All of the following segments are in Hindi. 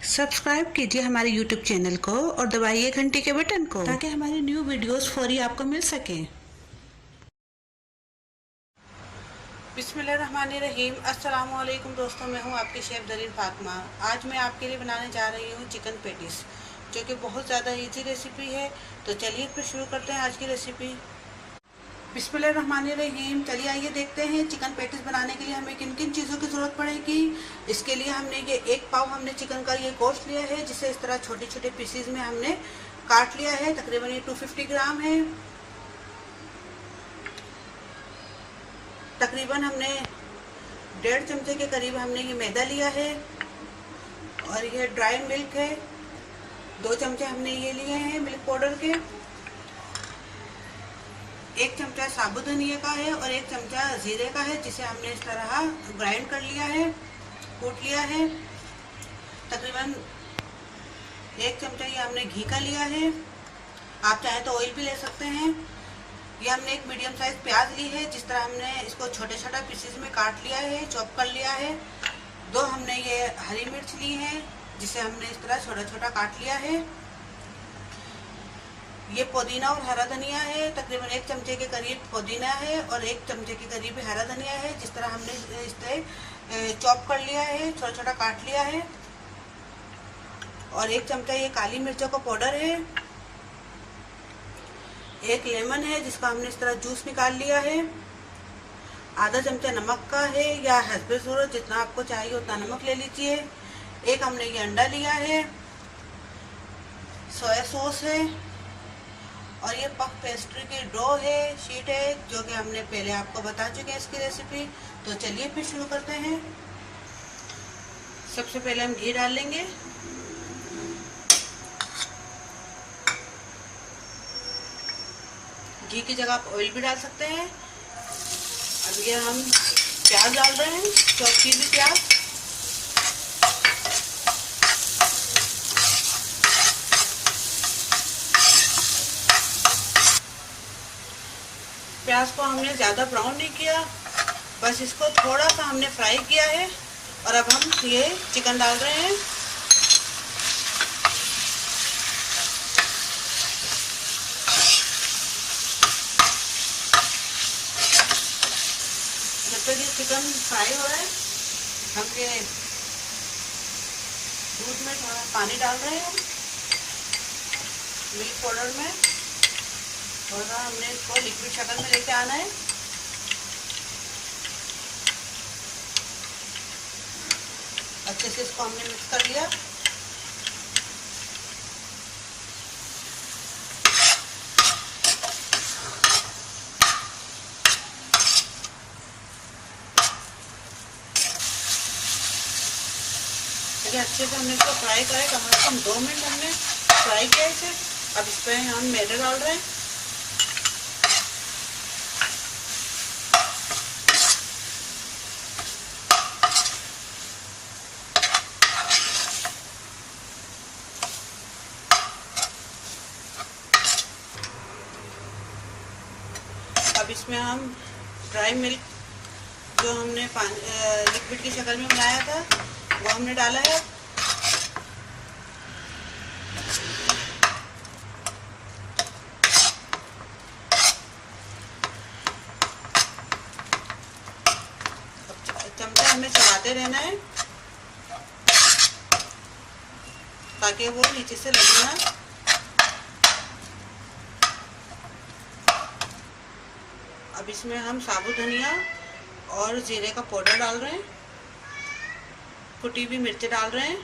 सब्सक्राइब कीजिए हमारे YouTube चैनल को और दबाइए घंटी के बटन को ताकि हमारी न्यू वीडियोस फौरी आपको मिल सकें। बिस्मिल्लाहिर्रहमानिर्रहीम। अस्सलाम वालेकुम दोस्तों, मैं हूं आपकी शेफ़ दरीन फातिमा। आज मैं आपके लिए बनाने जा रही हूं चिकन पेटिस, जो कि बहुत ज़्यादा इजी रेसिपी है। तो चलिए फिर शुरू करते हैं आज की रेसिपी। बिस्मिल्लाहिर्रहमानिर्रहीम। चलिए आइए देखते हैं चिकन पेटिस बनाने के लिए हमें किन किन चीज़ों की ज़रूरत पड़ेगी। इसके लिए हमने ये 1 पाव हमने चिकन का ये गोश्त लिया है, जिसे इस तरह छोटे छोटे पीसीज में हमने काट लिया है। तकरीबन ये 250 ग्राम है। तकरीबन हमने 1.5 चमचे के करीब हमने ये मैदा लिया है और ये ड्राई मिल्क है। 2 चमचे हमने ये लिए हैं मिल्क पाउडर के। 1 चमचा साबुत धनिया का है और 1 चमचा जीरे का है, जिसे हमने इस तरह ग्राइंड कर लिया है, कूट लिया है। तकरीबन 1 चमचा ये हमने घी का लिया है। आप चाहे तो ऑयल भी ले सकते हैं। ये हमने एक मीडियम साइज प्याज ली है, जिस तरह हमने इसको छोटे छोटे पीसेस में काट लिया है, चॉप कर लिया है। 2 हमने ये हरी मिर्च ली है, जिसे हमने इस तरह छोटा छोटा काट लिया है। ये पुदीना और हरा धनिया है। तकरीबन 1 चमचे के करीब पुदीना है और 1 चमचे के करीब हरा धनिया है, जिस तरह हमने इस तरह चॉप कर लिया है, छोटा छोटा काट लिया है। और 1 चमचा ये काली मिर्चों का पाउडर है। 1 लेमन है, जिसका हमने इस तरह जूस निकाल लिया है। आधा चमचा नमक का है, या हस्बे ज़रूरत जितना आपको चाहिए उतना नमक ले लीजिए। 1 हमने ये अंडा लिया है। सोया सॉस है और ये पफ पेस्ट्री की डो है, शीट है, जो कि हमने पहले आपको बता चुके हैं इसकी रेसिपी। तो चलिए फिर शुरू करते हैं। सबसे पहले हम घी डाल लेंगे। घी की जगह आप ऑयल भी डाल सकते हैं। अब ये हम प्याज डाल रहे हैं, चॉप की हुई प्याज। प्याज को हमने ज़्यादा ब्राउन नहीं किया, बस इसको थोड़ा सा हमने फ्राई किया है। और अब हम ये चिकन डाल रहे हैं। जब तक ये चिकन फ्राई हो रहा है, हम ये दूध में थोड़ा पानी डाल रहे हैं, मिल्क पाउडर में थोड़ा हमने इसको लिक्विड शक्ल में लेके आना है। अच्छे से इसको हमने मिक्स कर लिया। अच्छे से हमने इसको फ्राई करा है, कम से कम 2 मिनट हमने फ्राई किया इसे। अब इस पर हम मैदा डाल रहे हैं। अब इसमें हम ड्राई मिल्क, जो हमने लिक्विड की शक्ल में बनाया था, वो हमने डाला है। चमचा हमें चलाते रहना है ताकि वो नीचे से लगे ना। अब इसमें हम साबुत धनिया और जीरे का पाउडर डाल रहे हैं। कुटी हुई मिर्चें डाल रहे हैं।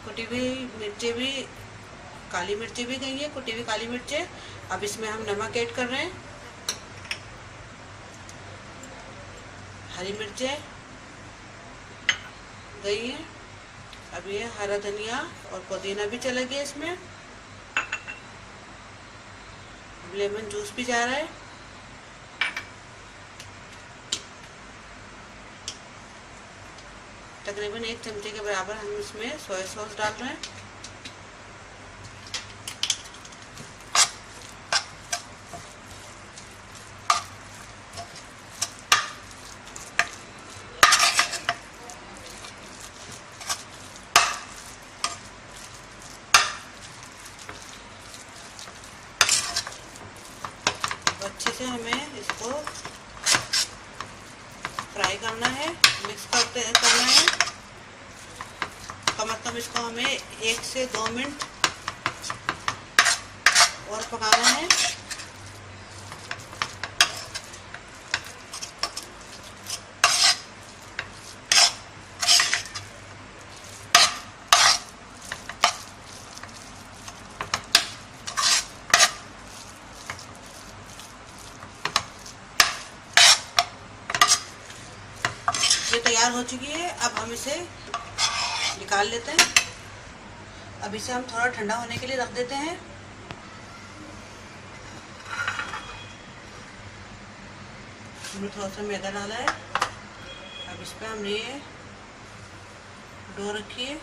कुटी हुई मिर्चें भी, काली मिर्चें भी गई हैं, कुटी हुई काली मिर्चें। अब इसमें हम नमक ऐड कर रहे हैं। हरी मिर्चें गई हैं। अब ये हरा धनिया और पुदीना भी चला गया इसमें। लेमन जूस भी जा रहा है। तकरीबन 1 चमचे के बराबर हम इसमें सोया सॉस डाल रहे हैं। करना है, मिक्स करना है। कम से कम इसको हमें 1 से 2 मिनट और पकाना है। ये तैयार हो चुकी है। अब हम इसे निकाल लेते हैं। अब इसे हम थोड़ा ठंडा होने के लिए रख देते हैं। हमने थोड़ा सा मैदा डाला है। अब इस पर हमने ये डो रखी है।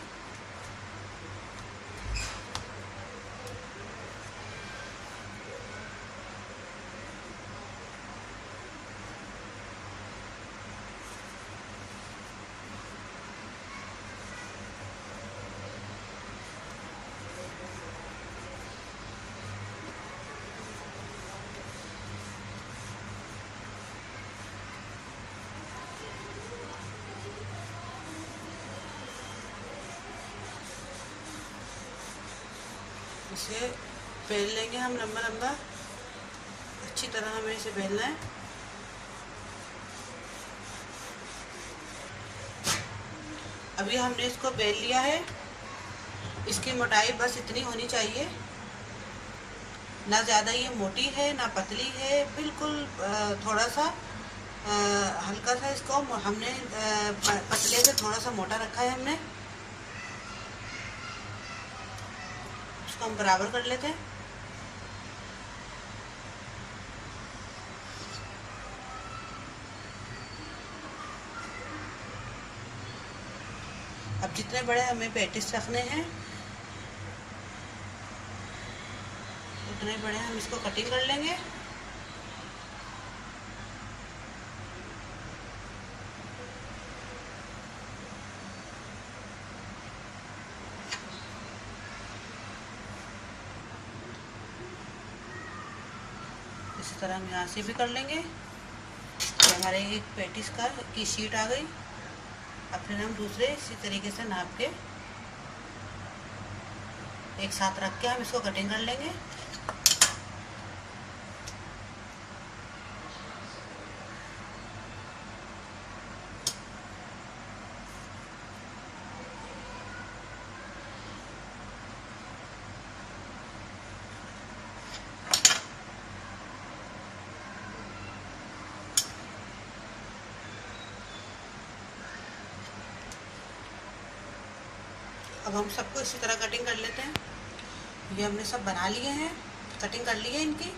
इसे बेल लेंगे हम लंबा लंबा। अच्छी तरह हमें इसे बेलना है। अभी हमने इसको बेल लिया है। इसकी मोटाई बस इतनी होनी चाहिए, ना ज़्यादा ये मोटी है ना पतली है, बिल्कुल थोड़ा सा हल्का सा इसको हमने पतले से थोड़ा सा मोटा रखा है हमने। इसको हम बराबर कर लेते हैं। अब जितने बड़े हमें पैटीज रखने हैं उतने बड़े हम इसको कटिंग कर लेंगे। इसी तरह हम यहाँ से भी कर लेंगे। तो हमारे एक पैटीज की शीट आ गई। अब फिर हम दूसरे इसी तरीके से नाप के एक साथ रख के हम इसको कटिंग कर लेंगे। अब हम सबको इसी तरह कटिंग कर लेते हैं। ये हमने सब बना लिए हैं, कटिंग कर ली है इनकी।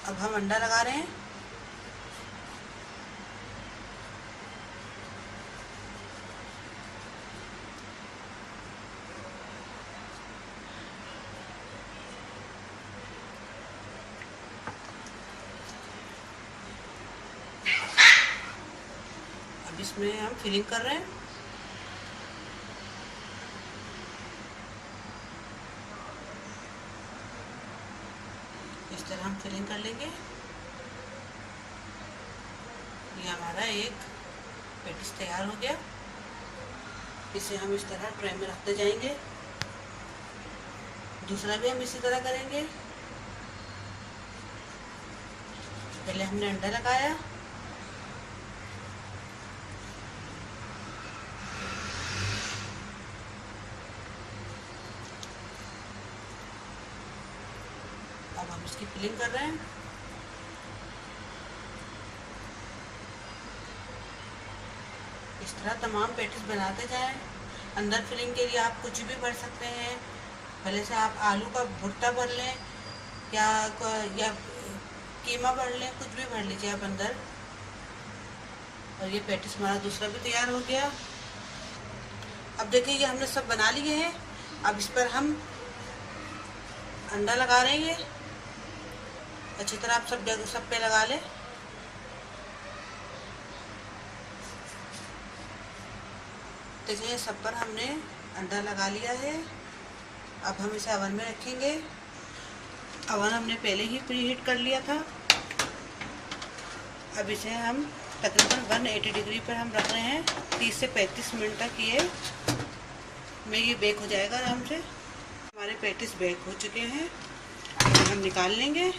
अब हम अंडा लगा रहे हैं। अब इसमें हम फिलिंग कर रहे हैं। इस तरह हम फिलिंग कर लेंगे। ये हमारा एक पेटिस तैयार हो गया। इसे हम इस तरह ट्रे में रखते जाएंगे। दूसरा भी हम इसी तरह करेंगे। पहले हमने अंडा लगाया, अब हम इसकी फिलिंग कर रहे हैं। इस तरह तमाम पैटीज बनाते जाएं। अंदर फिलिंग के लिए आप कुछ भी भर सकते हैं। पहले से आप आलू का भुट्टा भर लें या कीमा भर लें, कुछ भी भर लीजिए आप अंदर। और ये पैटीज हमारा दूसरा भी तैयार हो गया। अब देखिए ये हमने सब बना लिए हैं। अब इस पर हम अंडा लगा रहे हैं। अच्छी तरह आप सब पे लगा लें। देखिए सब पर हमने अंडा लगा लिया है। अब हम इसे ओवन में रखेंगे। ओवन हमने पहले ही प्री हीट कर लिया था। अब इसे हम तकरीबन 180 डिग्री पर हम रख रहे हैं। 30 से 35 मिनट तक ये बेक हो जाएगा आराम से। हमारे पैटिस बेक हो चुके हैं, हम निकाल लेंगे।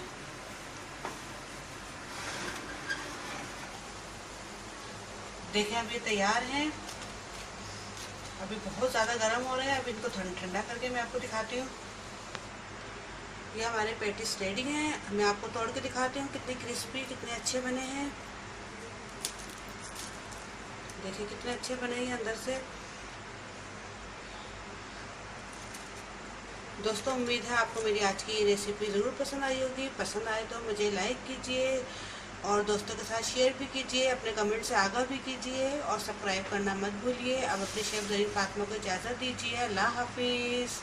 देखिए अब ये तैयार हैं। अभी बहुत ज़्यादा गर्म हो रहे हैं, अभी इनको ठंडा करके मैं आपको दिखाती हूँ। ये हमारे पैटिस रेडी हैं। मैं आपको तोड़ के दिखाती हूँ कितने क्रिस्पी, कितने अच्छे बने हैं। देखिए कितने अच्छे बने हैं अंदर से। दोस्तों उम्मीद है आपको मेरी आज की रेसिपी ज़रूर पसंद आई होगी। पसंद आए तो मुझे लाइक कीजिए और दोस्तों के साथ शेयर भी कीजिए, अपने कमेंट से आगाह भी कीजिए और सब्सक्राइब करना मत भूलिए। अब अपनी शेफ ज़रीन फातिमा को इजाज़त दीजिए। अल्लाह हाफिज़।